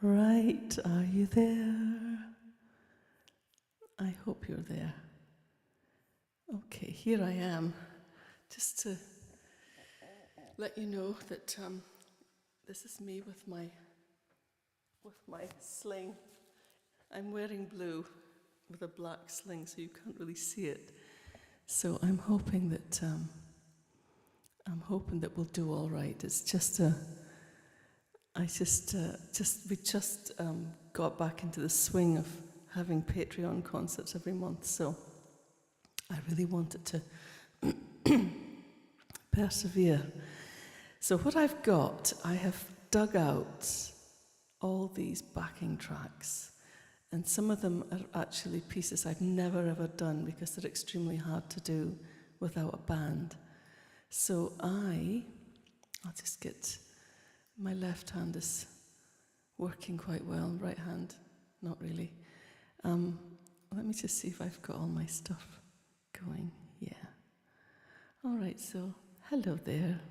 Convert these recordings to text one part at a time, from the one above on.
Right, are you there? I hope you're there. Okay, here I am, just to let you know that this is me with my sling. I'm wearing blue with a black sling, so you can't really see it. So I'm hoping that we'll do all right. It's just we just got back into the swing of having Patreon concerts every month, so I really wanted to persevere. So what I've got, I have dug out all these backing tracks, and some of them are actually pieces I've never ever done because they're extremely hard to do without a band. So I'll just get, my left hand is working quite well, right hand, not really. Let me just see if I've got all my stuff going. Yeah. All right, so hello there.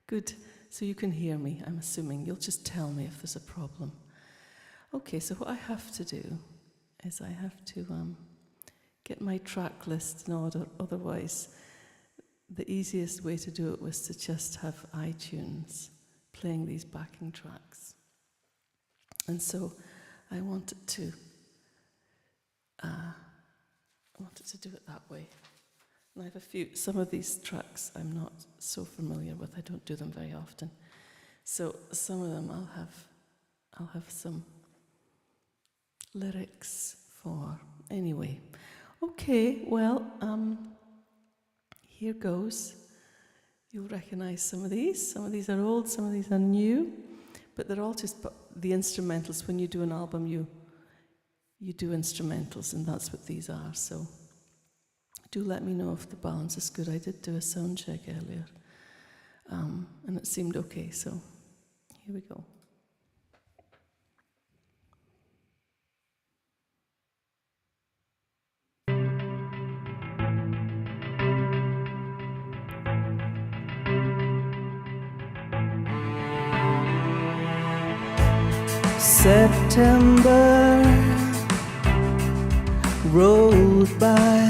Good. So you can hear me, I'm assuming. You'll just tell me if there's a problem. Okay, so what I have to do is I have to get my track list in order. Otherwise, the easiest way to do it was to just have iTunes playing these backing tracks. And so I wanted to do it that way. And I have some of these tracks I'm not so familiar with. I don't do them very often. So some of them I'll have some lyrics for. Anyway, okay, well, here goes. You'll recognize some of these. Some of these are old, some of these are new, but they're all just the instrumentals. When you do an album, you do instrumentals, and that's what these are. So do let me know if the balance is good. I did do a sound check earlier, and it seemed okay, so here we go. September rolled by,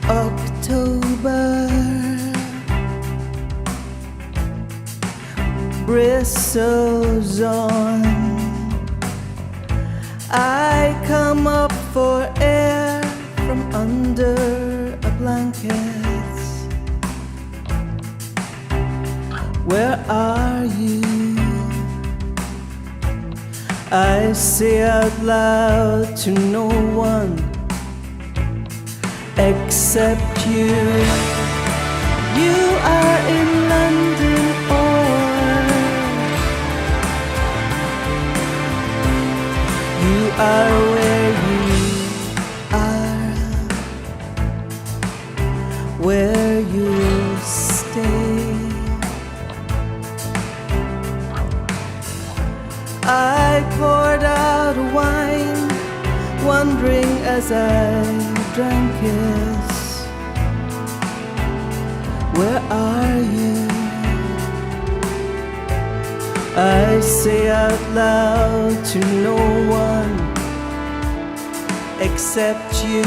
October bristles on. I come up for air from under a blanket. Where are you? I say out loud to no one except you. You are in London, or you are where you are, where you'll stay. I poured out wine, wondering as I drank it, where are you? I say out loud to no one except you.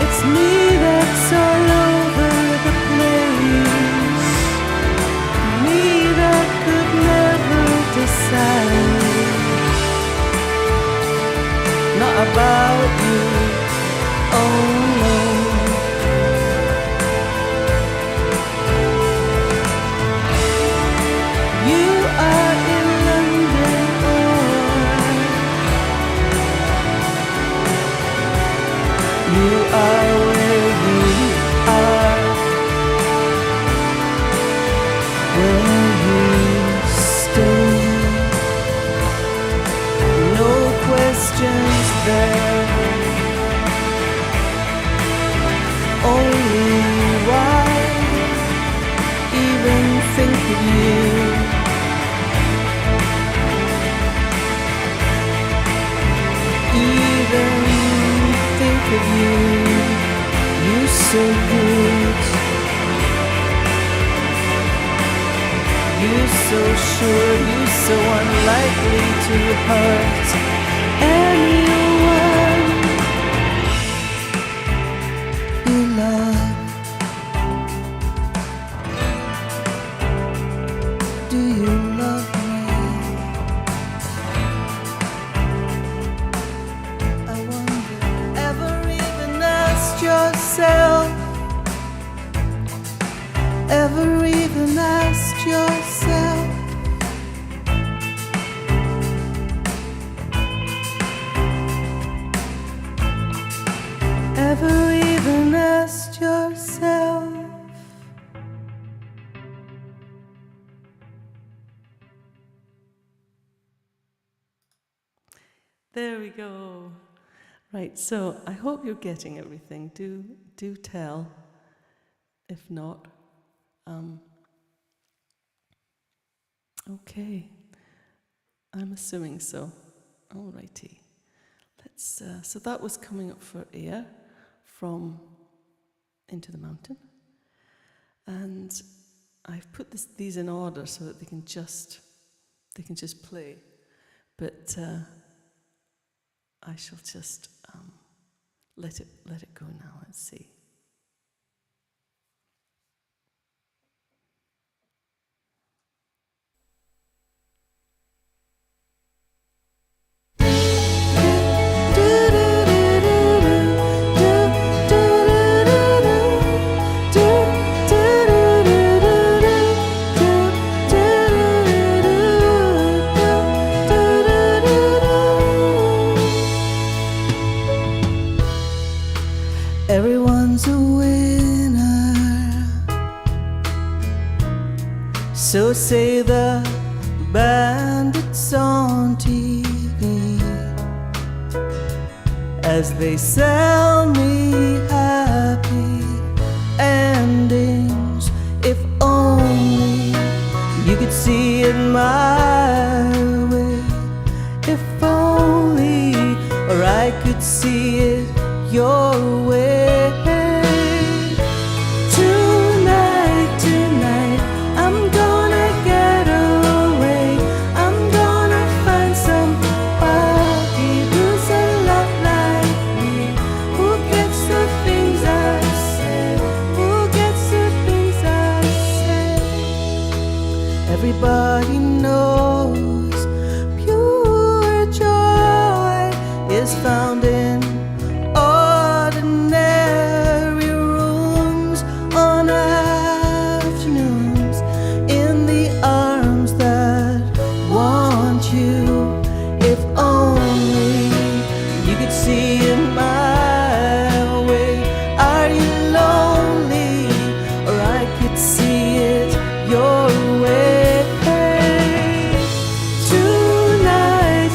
It's me that's all over the place, me that could never decide, not about you, oh no. You are in London, or you are where you are, where you stay. No questions there, only why even think of you. Even think of you, you're so good. You're so sure, you're so unlikely to hurt anyone you love. Do you love me? I wonder, ever even asked yourself? Ever even asked yourself? Ever even asked yourself? There we go. Right, so I hope you're getting everything. Do tell. If not, okay. I'm assuming so. Alrighty. Let's. So that was Coming Up for Air from Into the Mountain, and I've put these in order so that they can just play, but I shall just let it go now. Let's see. Everyone's a winner, so say the bandits on TV, as they sell me happy endings. If only you could see it my way, if only, or I could see it your way. Tonight, I'm gonna get away. I'm gonna find somebody who's a lot like me, who gets the things I say, who gets the things I say. Everybody knows pure joy is found in ordinary rooms on afternoons, in the arms that want you. If only you could see it my way. Are you lonely? Or I could see it your way. Tonight,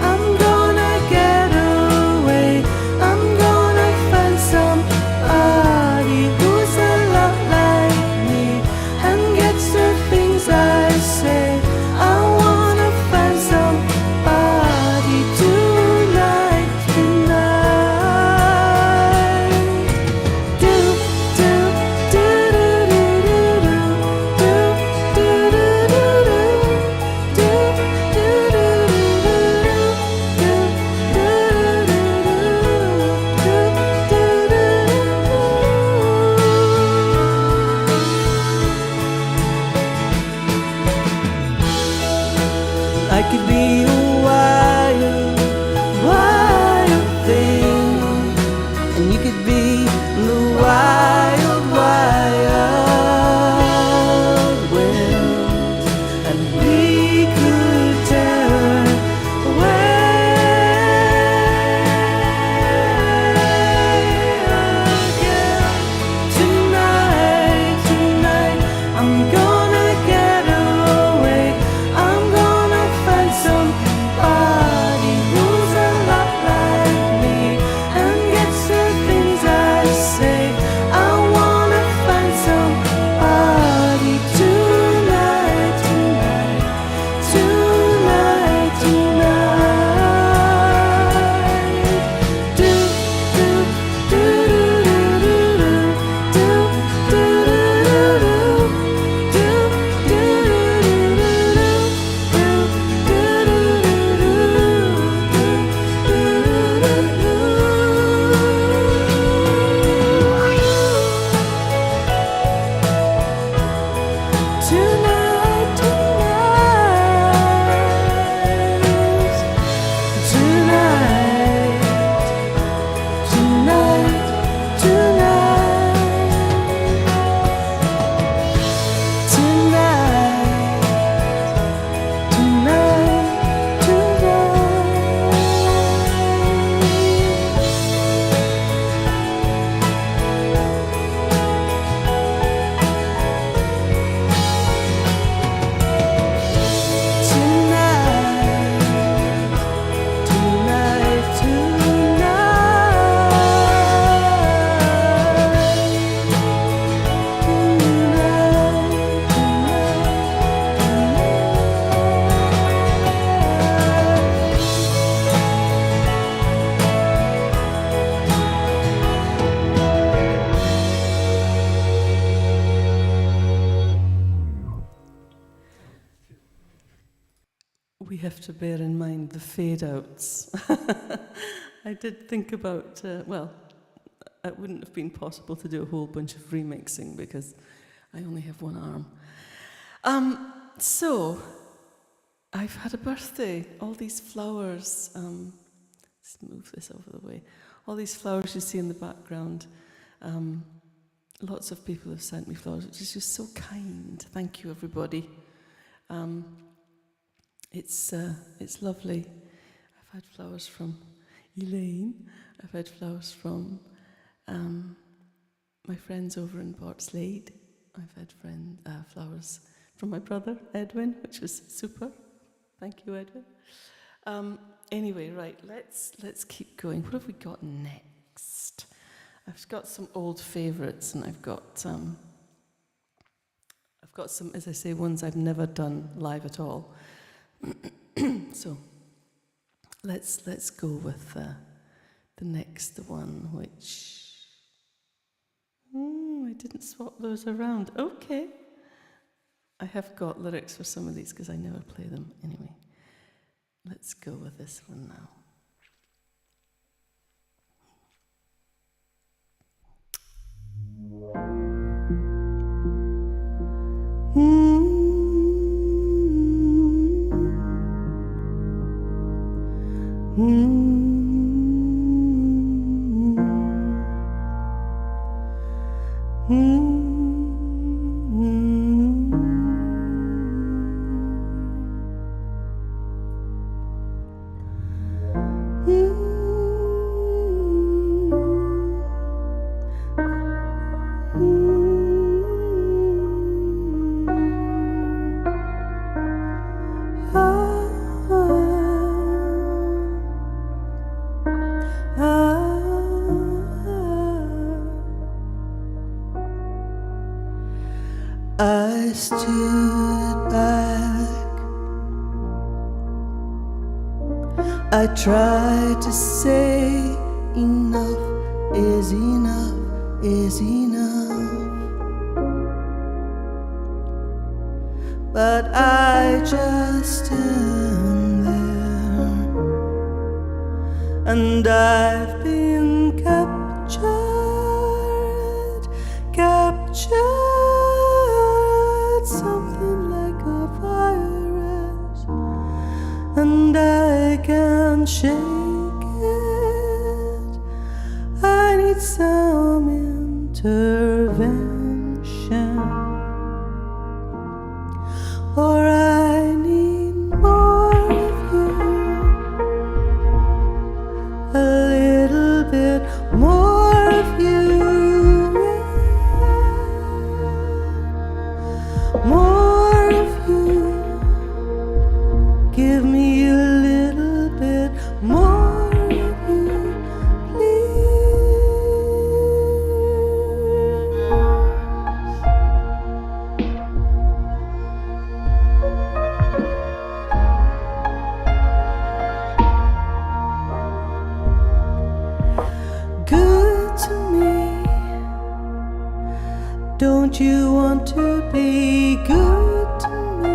I'm gonna get away. I'm gonna find somebody who's a lot like me and gets the things I say. I wanna find somebody tonight. Do do do do do do do do do do I could be a wild, wild thing, and you could be the wild, wild wind, and we could tear away again. Tonight, I'm gonna get away. I'm gonna find somebody who's a lot like me and gets the things I have to bear in mind the fade-outs. I did think about, well, it wouldn't have been possible to do a whole bunch of remixing because I only have one arm. So, I've had a birthday. All these flowers, let's move this over the way. All these flowers you see in the background, lots of people have sent me flowers, which is just so kind. Thank you, everybody. It's lovely. I've had flowers from Elaine. I've had flowers from my friends over in Portslade. I've had flowers from my brother, Edwin, which was super. Thank you, Edwin. Anyway, right, let's keep going. What have we got next? I've got some old favourites, and I've got some, as I say, ones I've never done live at all. So let's go with the next one, which I didn't swap those around. Okay, I have got lyrics for some of these because I never play them anyway. Let's go with this one now. I stood back. I tried to say enough is enough is enough, but I just stand there, and I've been captured, something like a virus, and I can't shake it. I need some intervention, or I need more of you, a little bit more of you. More of you, give me a little bit more of you, please. Good to me, don't you want to be good to me,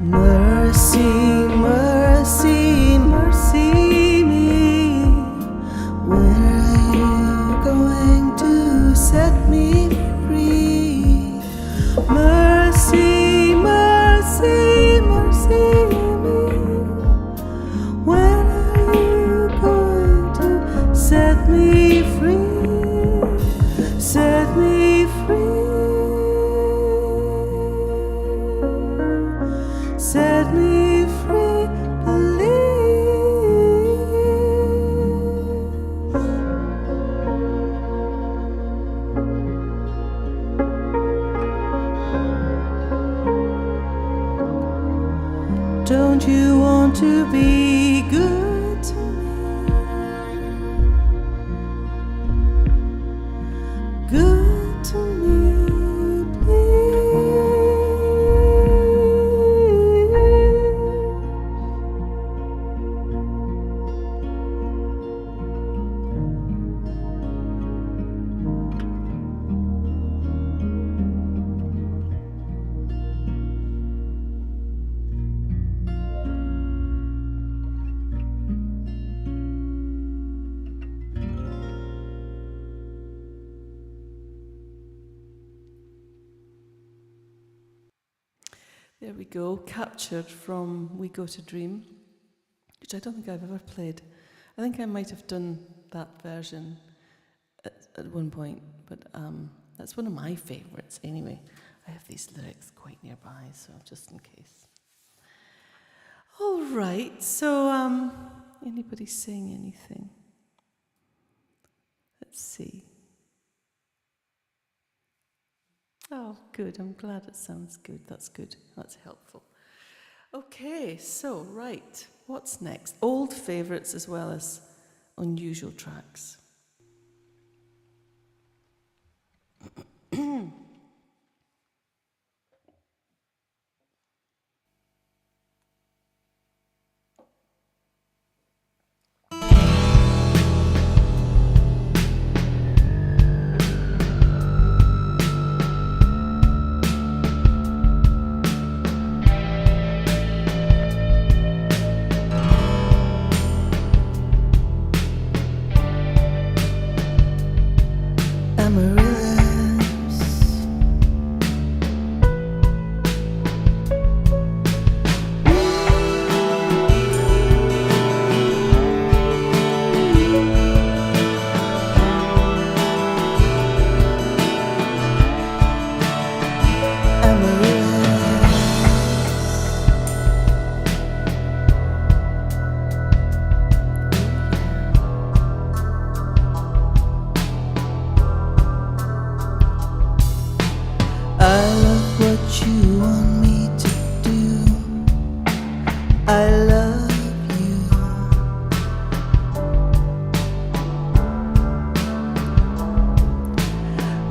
Mercy, mercy, mercy me. When are you going to set me free? Mercy, mercy, mercy me. When are you going to set me free? Set me free. Set me free, please. Don't you want to be good to me? There we go, captured from We Go to Dream, which I don't think I've ever played. I think I might have done that version at one point, but that's one of my favourites anyway. I have these lyrics quite nearby, so just in case. All right, so anybody saying anything? Let's see. Oh, good. I'm glad it sounds good. That's good. That's helpful. Okay, so, right. What's next? Old favourites as well as unusual tracks.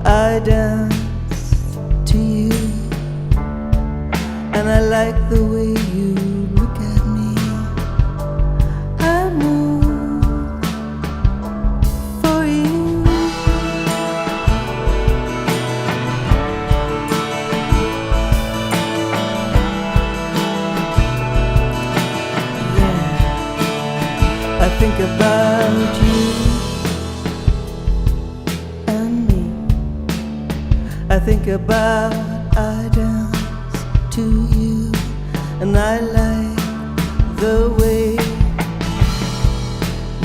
I dance to you, and I like the way you look at me. I move for you. Yeah, I think about you and me. I think about, I dance to you, and I like the way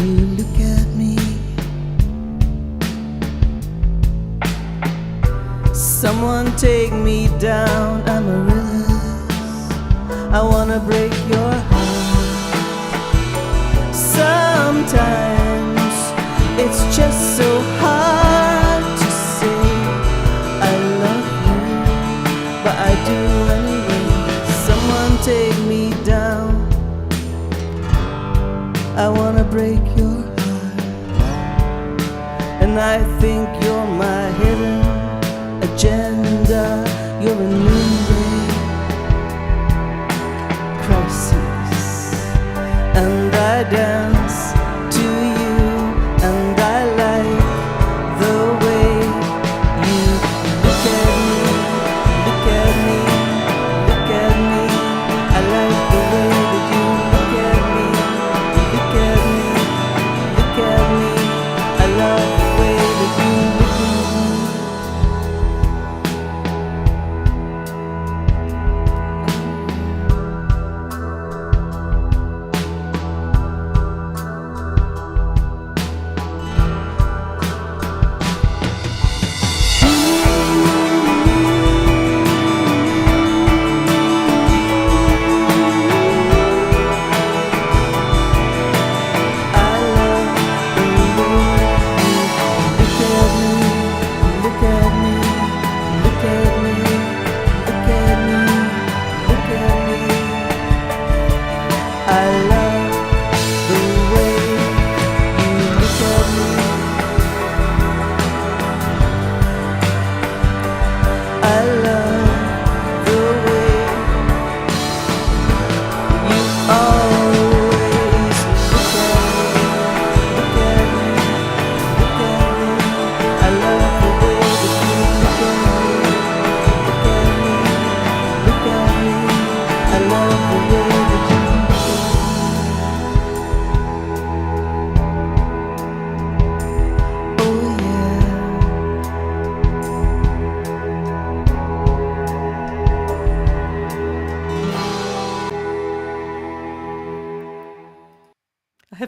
you look at me. Someone take me down, Amaryllis. I wanna break your heart. Sometimes it's just so hard to say I love you, but I do anyway. Someone take me down. I wanna break your heart, and I think you're my hidden agenda. You're a noonday crisis, and I dance to you, and I like the way you look at me, look at me, look at me. I like the way that you look at me, look at me, look at me. I love the way that you look at me.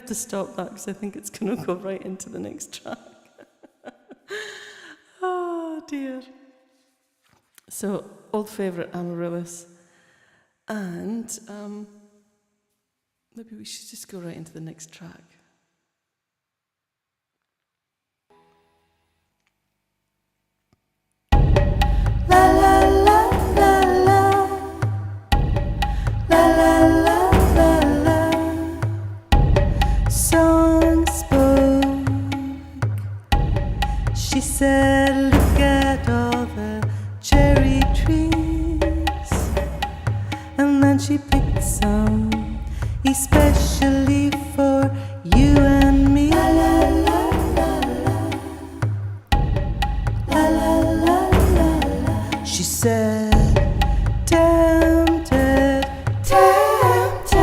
to stop that because I think it's going to go right into the next track. Oh dear. So, old favourite Amaryllis. And maybe we should just go right into the next track. La la la la la, la la la la la. Song spoke. She said, "Look at all the cherry trees," and then she picked some, especially for you and me. La la la la la, la la la. She said, "Tempted, tempted,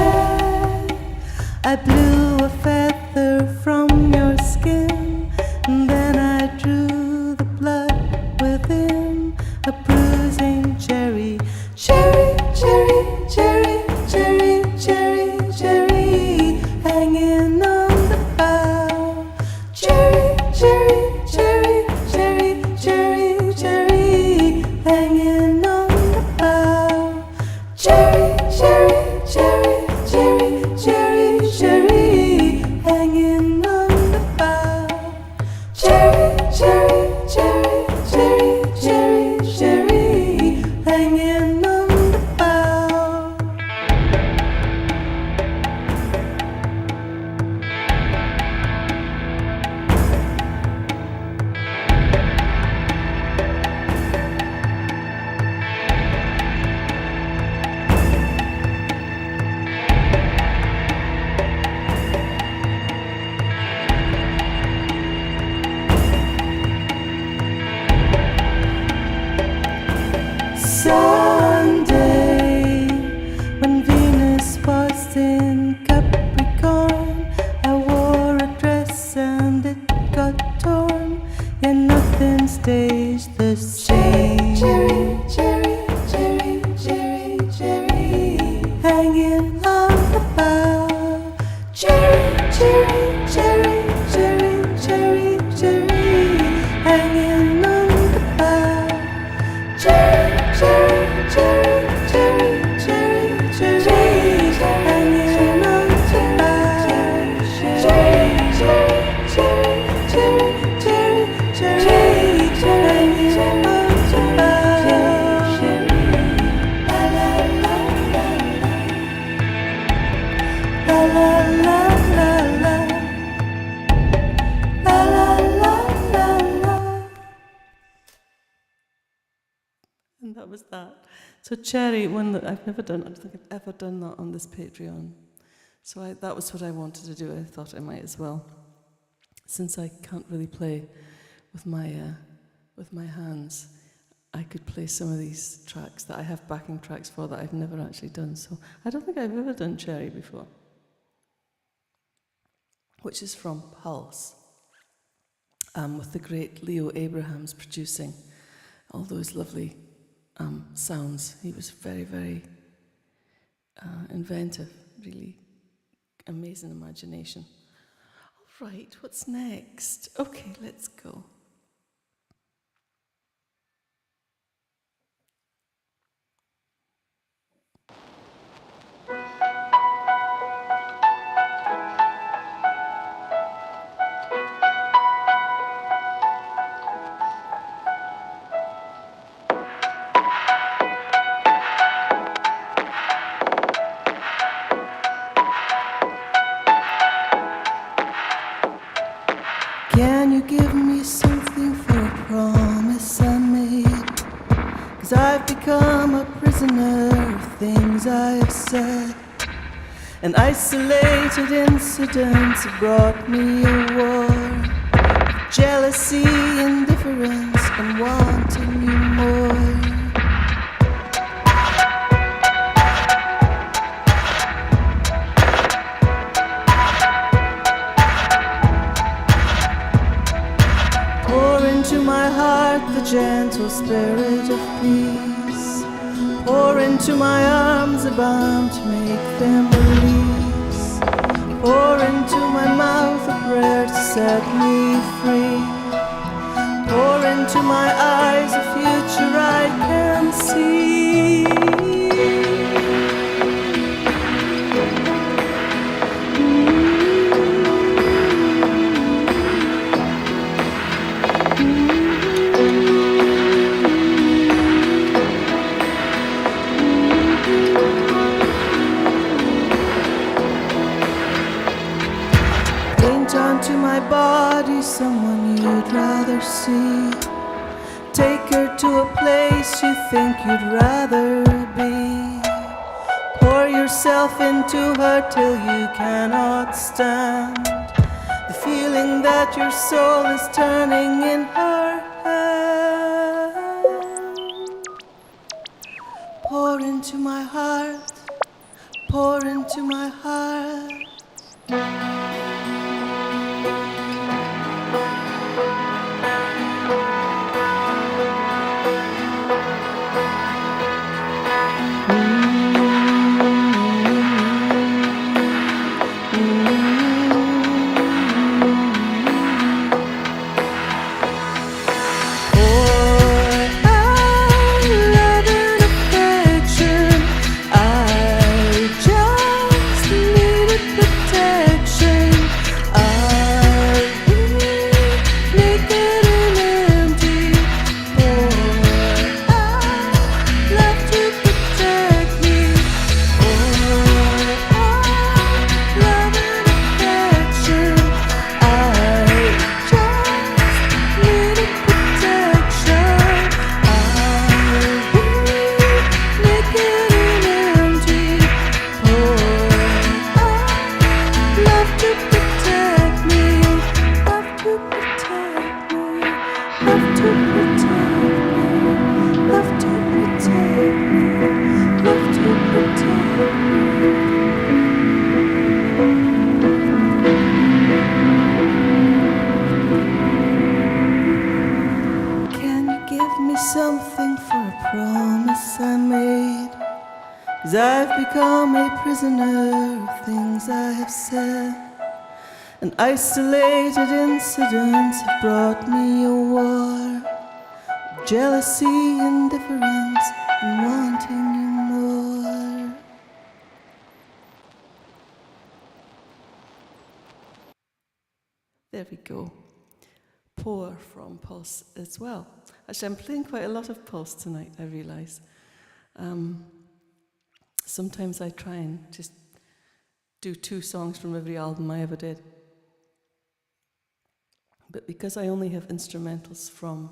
I blew a feather from your skin, and then I drew the blood within a bruising cherry, cherry, cherry, cherry, cherry, cherry, cherry, hanging on the bough, cherry, cherry, cherry, cherry, cherry, cherry, hanging on the bough, cherry, cherry, cherry, cherry, cherry, cherry, hanging on the bough, cherry, cherry, cherry, cherry, cherry, cherry, hanging on the bough." Sunday, when Venus was in Capricorn, I wore a dress and it got torn. Yeah, nothing stays the same. Cherry, cherry, cherry, cherry, cherry, hanging on the bough. Cherry, cherry, cherry, cherry, cherry, cherry, hanging on the bough. Cherry, cherry, cherry, cherry, cherry, cherry, hanging on the bough. Cherry, cherry, cherry, cherry, cherry, cherry, hanging on the bough. La la la la la, la la la la, la la la la. And that was that. So Cherry, one that I've never done. I don't think I've ever done that on this Patreon. So that was what I wanted to do. I thought I might as well, since I can't really play with my hands. I could play some of these tracks that I have backing tracks for that I've never actually done. So I don't think I've ever done Cherry before, which is from Pulse, with the great Leo Abrahams producing all those lovely sounds. He was very, very inventive, really amazing imagination. All right, what's next? Okay, let's go. Can you give me something for a promise I made? 'Cause I've become a prisoner of things I have said, and isolated incidents have brought me a war of jealousy, indifference, and wanting you more. Pour into my heart the gentle spirit of peace. Pour into my arms a balm to make them release. Pour into my mouth a prayer to set me free. Pour into my eyes a future I can see. Paint onto my body someone you'd rather see. Take her to a place you think you'd rather be. Pour yourself into her till you cannot stand. The feeling that your soul is turning in her hand. Pour into my heart, pour into my heart. Something for a promise I made. 'Cause I've become a prisoner of things I have said. And isolated incidents have brought me a war. Jealousy, indifference, and wanting you more. There we go. Pour from Pulse as well. Actually, I'm playing quite a lot of Pulse tonight, I realise. Sometimes I try and just do 2 songs from every album I ever did. But because I only have instrumentals from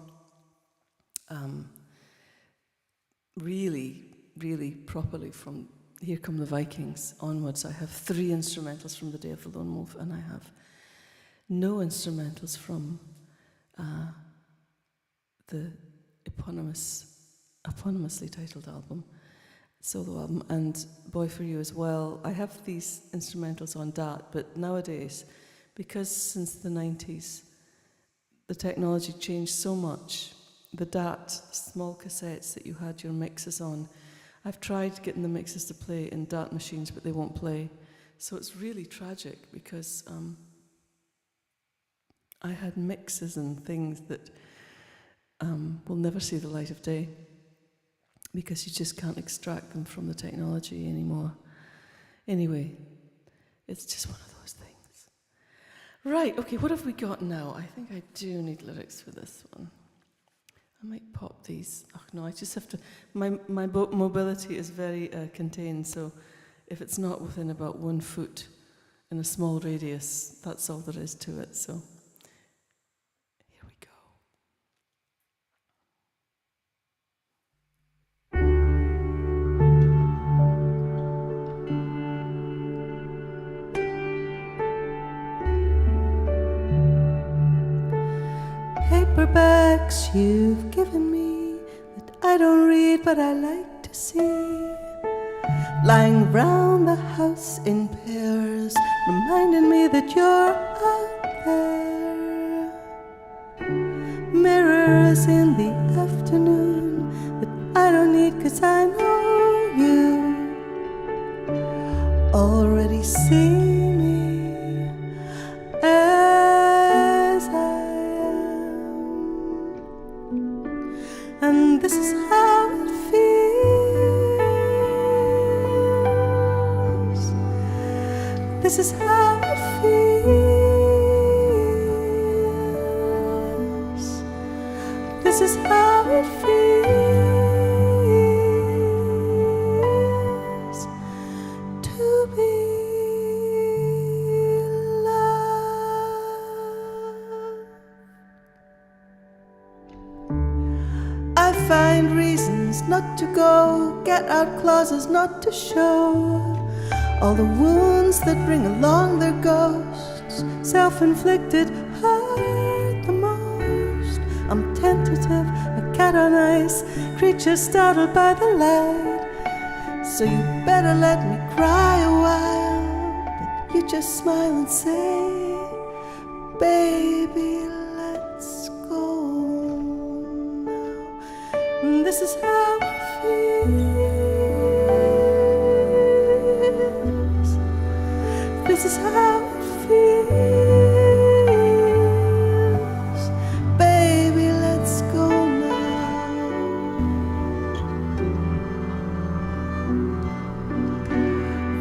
really properly from Here Come the Vikings onwards, I have 3 instrumentals from The Day of the Lone Wolf, and I have no instrumentals from the eponymously titled album, solo album, and Boy For You as well. I have these instrumentals on DAT, but nowadays, because since the 90s, the technology changed so much. The DAT, small cassettes that you had your mixes on, I've tried getting the mixes to play in DAT machines, but they won't play. So it's really tragic because I had mixes and things that will never see the light of day because you just can't extract them from the technology anymore. Anyway, it's just one of those things. Right, okay, what have we got now? I think I do need lyrics for this one. I might pop these. Oh no, I just have to, my mobility is very contained, so if it's not within about 1 foot in a small radius, that's all there is to it, so. Paperbacks you've given me that I don't read but I like to see, lying round the house in pairs, reminding me that you're out there. Mirrors in the afternoon that I don't need 'cause I know you already see me. and this is how it feels. This is how it feels. This is how it feels to be loved. I find reasons not to go, get out clauses not to show all the wounds that bring along their ghosts. Self-inflicted hurt the most. I'm tentative, a cat on ice, creature startled by the light. So you better let me cry a while, but you just smile and say, baby, let's go now. And this is how it feels. This is how it feels. Baby, let's go now.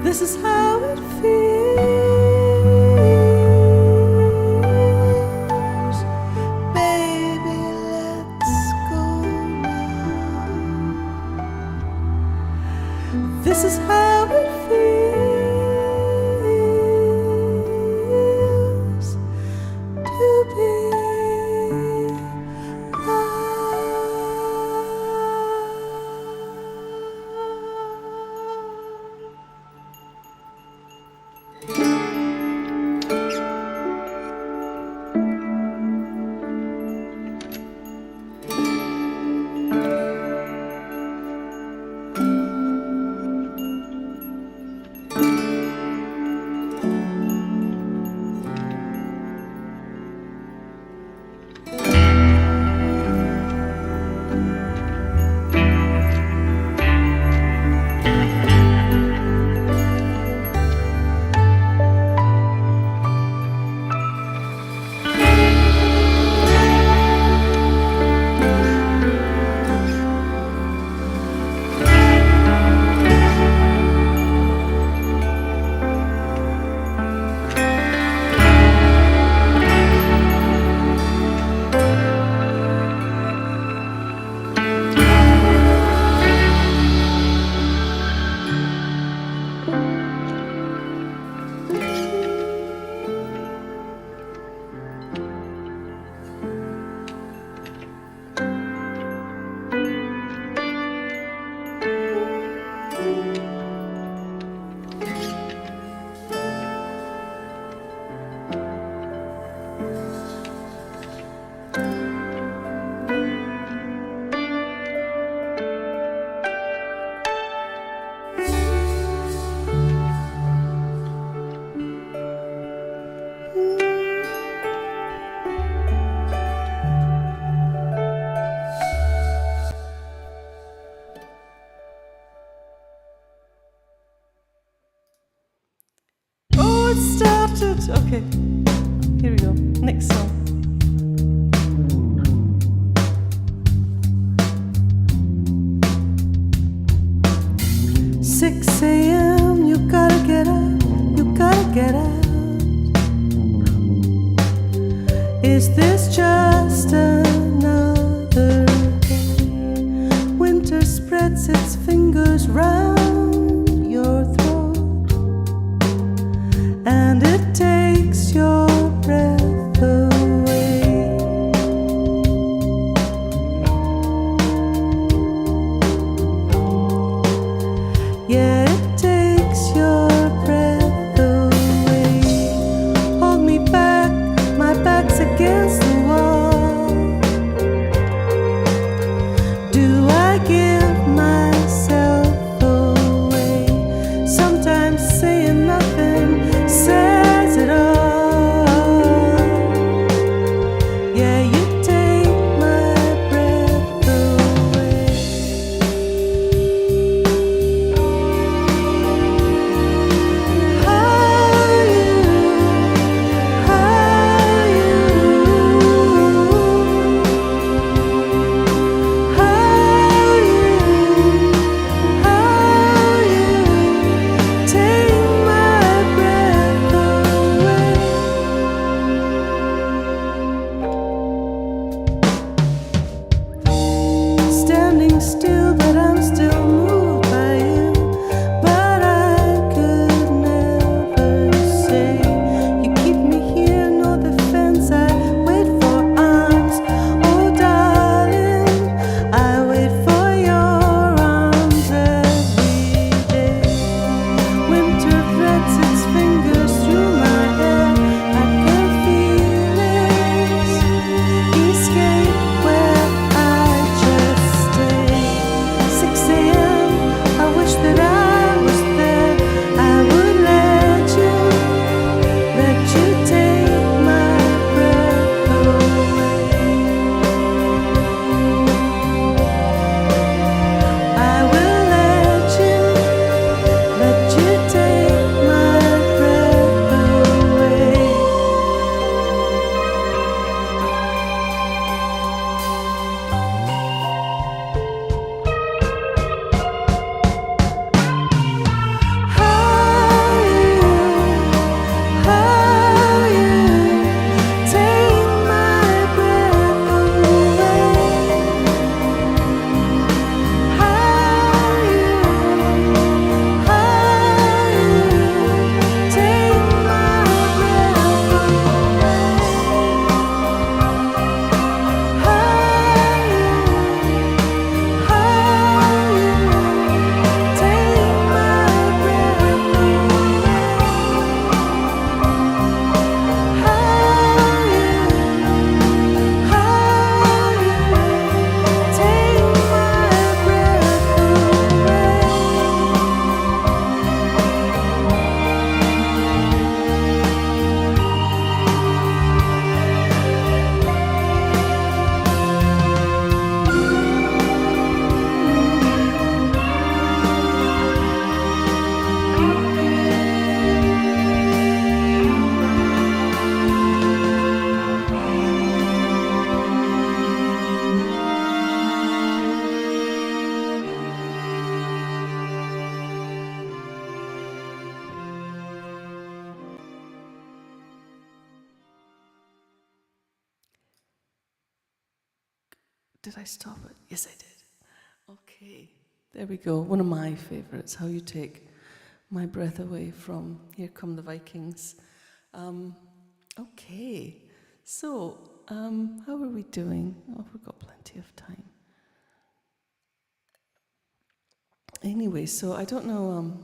This is how it feels. Baby, let's go now. This is how it feels to be it started. Okay, here we go. Next song. 6 a.m. You gotta get up. You gotta get out. Is this just another day? Winter spreads its fingers round your throat, and it takes your breath away. Yeah, it Did I stop it? Yes, I did. Okay, there we go. One of my favourites, How You Take My Breath Away from Here Come the Vikings. Okay, so how are we doing? Oh, we've got plenty of time. Anyway, so I don't know,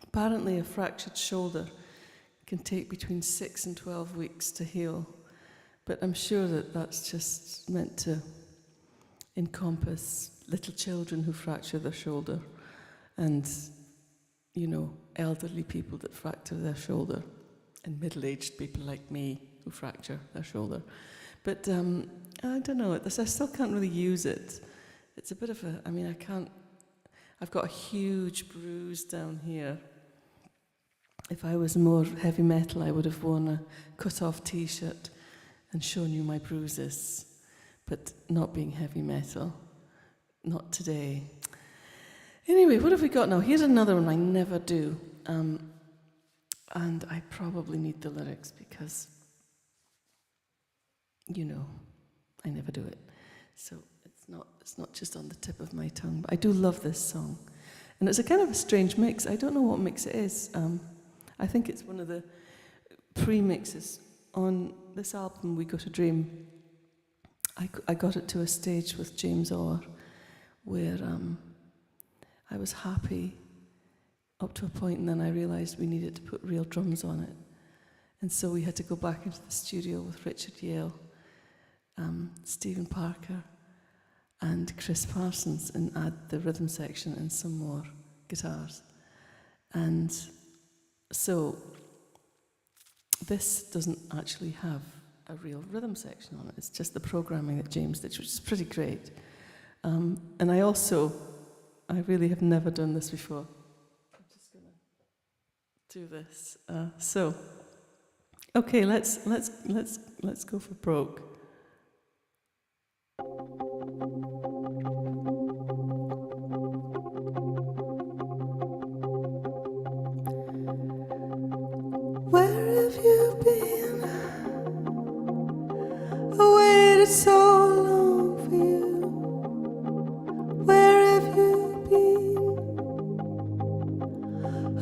apparently a fractured shoulder can take between 6 and 12 weeks to heal, but I'm sure that that's just meant to encompass little children who fracture their shoulder and, elderly people that fracture their shoulder and middle-aged people like me who fracture their shoulder. But I don't know, I still can't really use it. It's a bit of I've got a huge bruise down here. If I was more heavy metal, I would have worn a cut-off t-shirt and shown you my bruises. But not being heavy metal, not today. Anyway, what have we got now? Here's another one I never do. And I probably need the lyrics because, I never do it. So it's not just on the tip of my tongue, but I do love this song. And it's a kind of a strange mix. I don't know what mix it is. I think it's one of the pre-mixes on this album, We Got a Dream. I got it to a stage with James Orr where I was happy up to a point, and then I realised we needed to put real drums on it. And so we had to go back into the studio with Richard Yale, Stephen Parker, and Chris Parsons, and add the rhythm section and some more guitars. And so this doesn't actually have a real rhythm section on it. It's just the programming that James did, which is pretty great. And I really have never done this before. I'm just gonna do this. Okay, let's go for broke. Where have you been? I waited so long for you. Where have you been?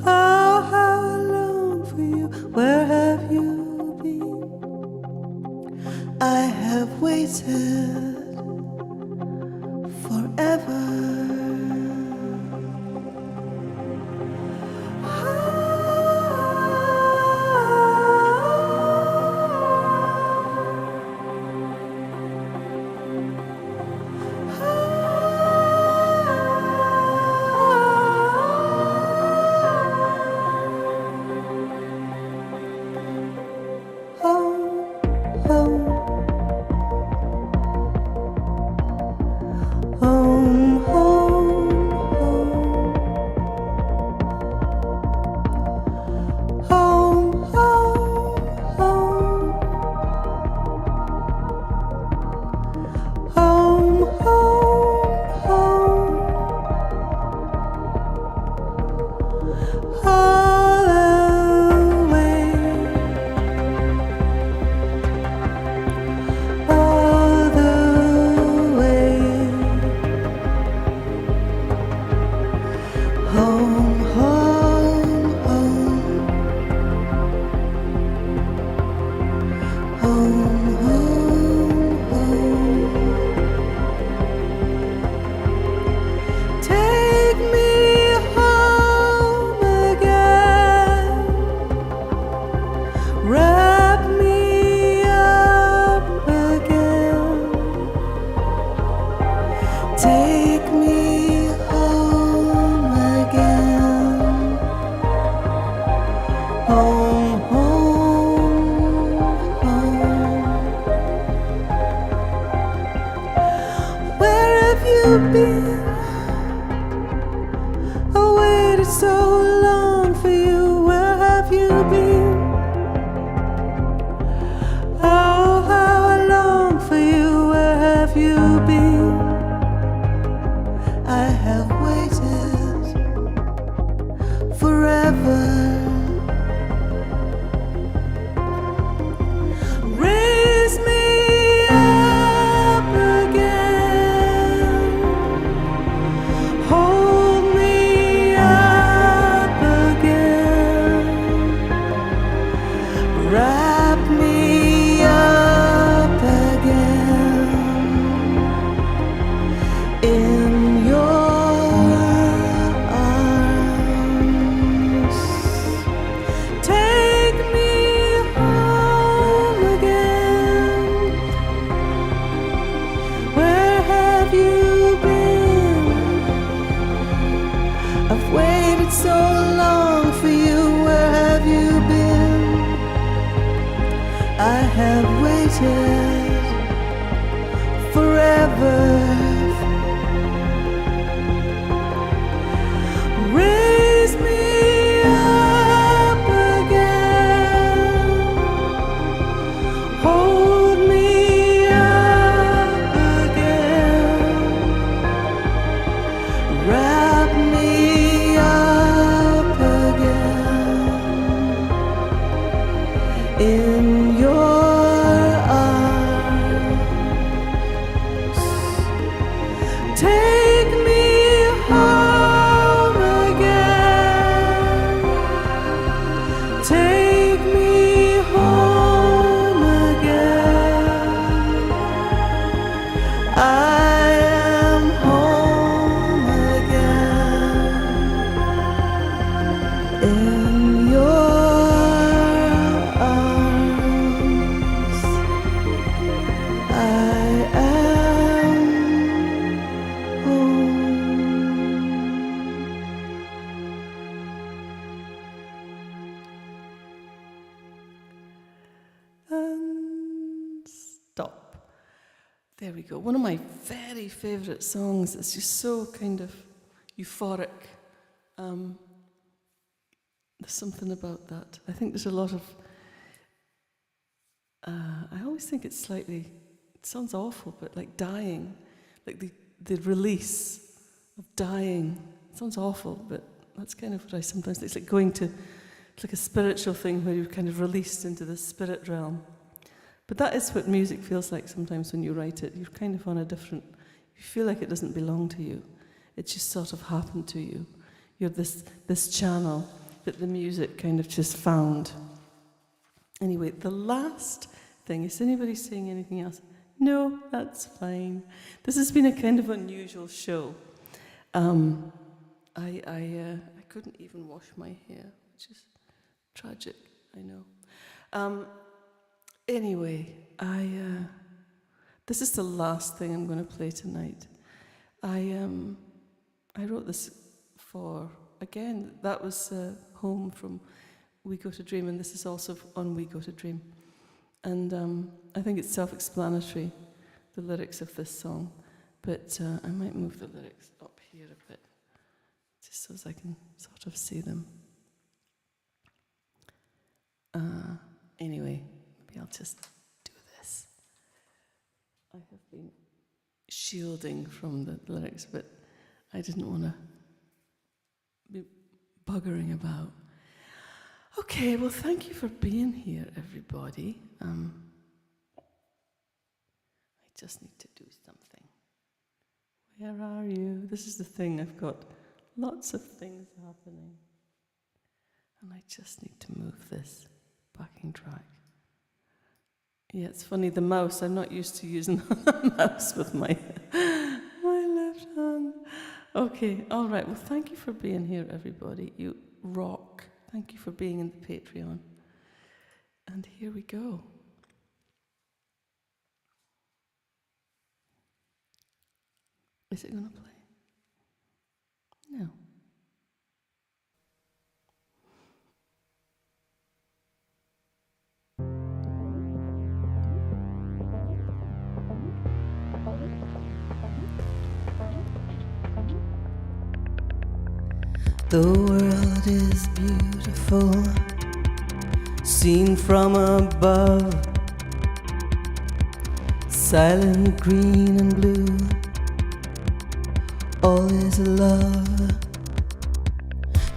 Oh, how long for you? Where have you been? I have waited forever. Raise me up again. in your arms. Take me home again. Where have you been? I've waited so long for you. Where have you been? I have waited forever. Raise me up again. Hold me up again. Wrap me up again in your arms. Take me home again. Take me home again. I am home again in your arms. I am home. And stop. There we go. One of my very favourite songs. It's just so kind of euphoric. There's something about that. I think there's a lot of. I always think it's slightly. It sounds awful, but like dying, like the release of dying. It sounds awful, but that's kind of what I sometimes think. It's like going to. It's like a spiritual thing where you're kind of released into the spirit realm. But that is what music feels like sometimes when you write it. You're kind of on a different. You feel like it doesn't belong to you. It just sort of happened to you. You're this channel that the music kind of just found. Anyway, the last thing, is anybody saying anything else? No, that's fine. This has been a kind of unusual show. I couldn't even wash my hair, which is tragic, I know. Anyway, this is the last thing I'm going to play tonight. I wrote this for, again, that was Home from We Go to Dream, and this is also on We Go to Dream. And I think it's self-explanatory, the lyrics of this song, but I might move the lyrics up here a bit, just so as I can sort of see them. Anyway, maybe I'll just do this. I have been shielding from the lyrics, but I didn't want to be buggering about. Okay, well, thank you for being here, everybody. I just need to do something. Where are you? This is the thing, I've got lots of things happening. And I just need to move this backing track. Yeah, it's funny, the mouse, I'm not used to using the mouse with my left hand. Okay, all right, well, thank you for being here, everybody. You rock. Thank you for being in the Patreon. And here we go. Is it going to play? No. The world is beautiful, seen from above, silent green and blue, all is love.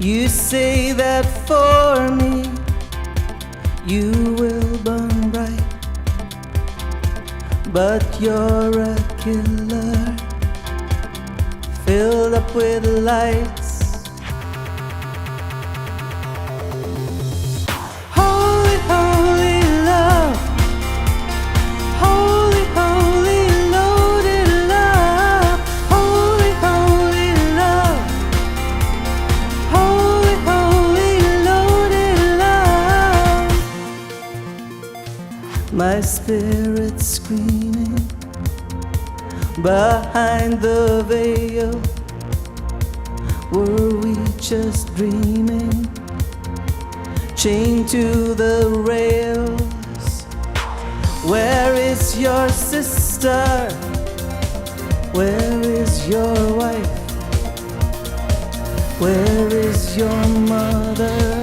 You say that for me, you will burn bright, but you're a killer, filled up with lights. Holy, holy, loaded love. Holy, spirits screaming behind the veil. Were we just dreaming, chained to the rails? Where is your sister? Where is your wife? Where is your mother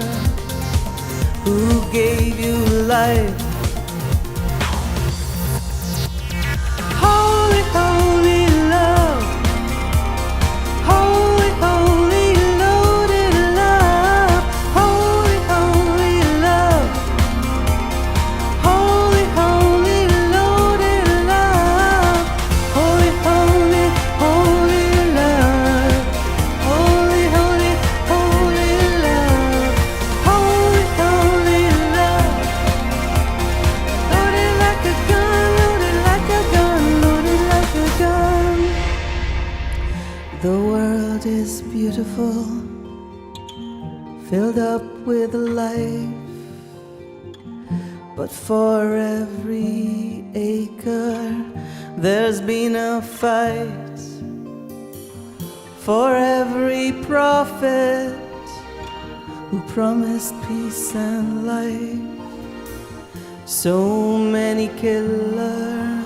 who gave you life? Holy, holy love, holy, holy loaded love, holy, holy love, holy, holy loaded love, holy, holy, holy love, holy, holy, holy love, holy, holy love, loaded like a gun, loaded like a gun, loaded like a gun. The world is beautiful, filled up with life, but for every acre there's been a fight. For every prophet who promised peace and life, so many killers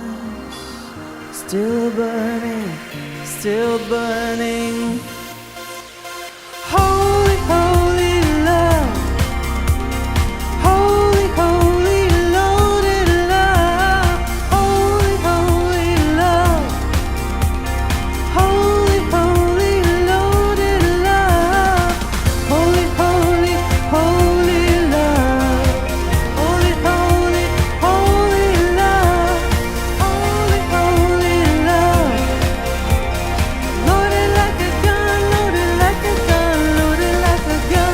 still burning, still burning. Holy, holy love, holy, holy loaded love, holy, holy love, holy, holy loaded love, holy, holy, holy love, holy, holy, holy love, holy, holy love, loaded like a gun, loaded like a gun, loaded like a gun,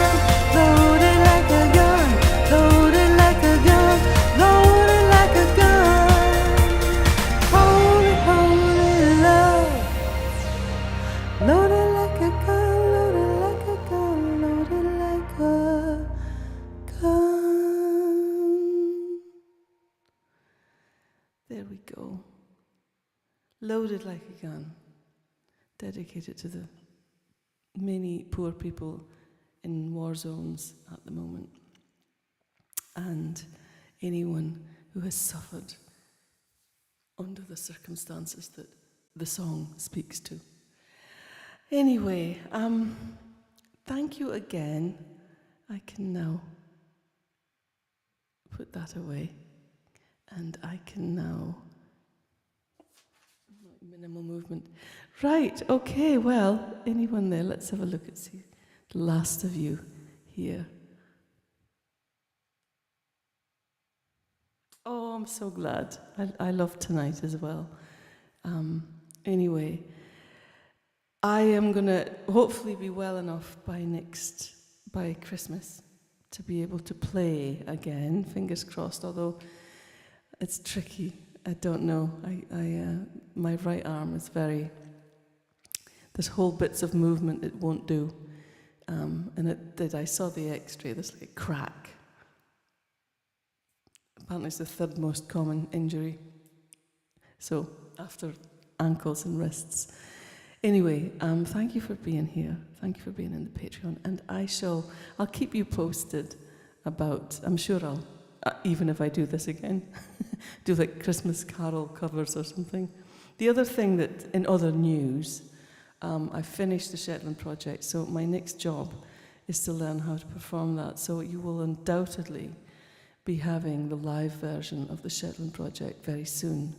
loaded like a gun, loaded like a gun, loaded like a gun, holy, holy love, loaded like a gun, loaded like a gun, loaded like a gun. There we go. Loaded like a gun. Dedicated to the many poor people in war zones at the moment, and anyone who has suffered under the circumstances that the song speaks to. Anyway, thank you again. I can now put that away, and I can now minimal movement. Right, okay, well, anyone there? Let's have a look at see the last of you here. Oh, I'm so glad. I love tonight as well. Anyway, I am going to hopefully be well enough by Christmas to be able to play again, fingers crossed, although it's tricky. I don't know. My right arm is there's whole bits of movement it won't do. And I saw the x-ray, there's like a crack. Apparently it's the third most common injury. So after ankles and wrists. Anyway, thank you for being here. Thank you for being in the Patreon. And I'll keep you posted about, I'm sure I'll, even if I do this again, do like Christmas Carol covers or something. The other thing that, in other news, I finished the Shetland project, so my next job is to learn how to perform that. So you will undoubtedly be having the live version of the Shetland project very soon,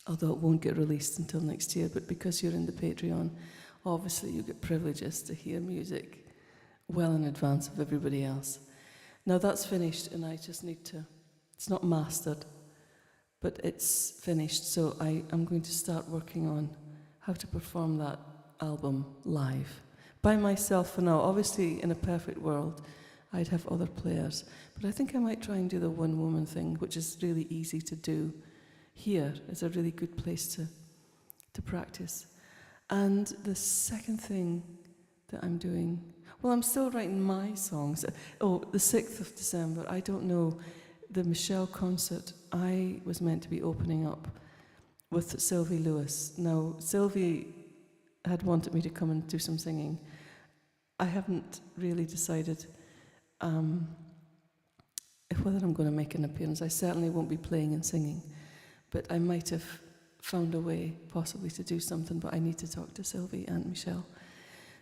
although it won't get released until next year. But because you're in the Patreon, obviously you get privileges to hear music well in advance of everybody else. Now that's finished, and I just need to, it's not mastered, but it's finished, so I'm going to start working on how to perform that album live. By myself for now. Obviously, in a perfect world, I'd have other players, but I think I might try and do the one-woman thing, which is really easy to do. Here is a really good place to practice. And the second thing that I'm doing, well, I'm still writing my songs. Oh, the 6th of December, I don't know. the Michelle concert, I was meant to be opening up with Sylvie Lewis. Now, Sylvie had wanted me to come and do some singing. I haven't really decided whether I'm going to make an appearance. I certainly won't be playing and singing, but I might have found a way possibly to do something, but I need to talk to Sylvie and Michelle.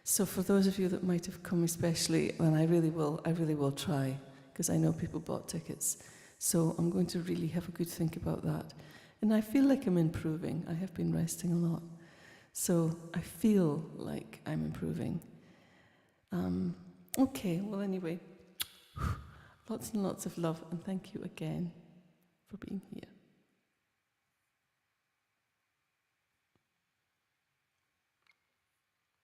So for those of you that might have come especially, and I really will try, because I know people bought tickets. So I'm going to really have a good think about that. And I feel like I'm improving. I have been resting a lot. So I feel like I'm improving. Okay, well anyway, lots and lots of love, and thank you again for being here.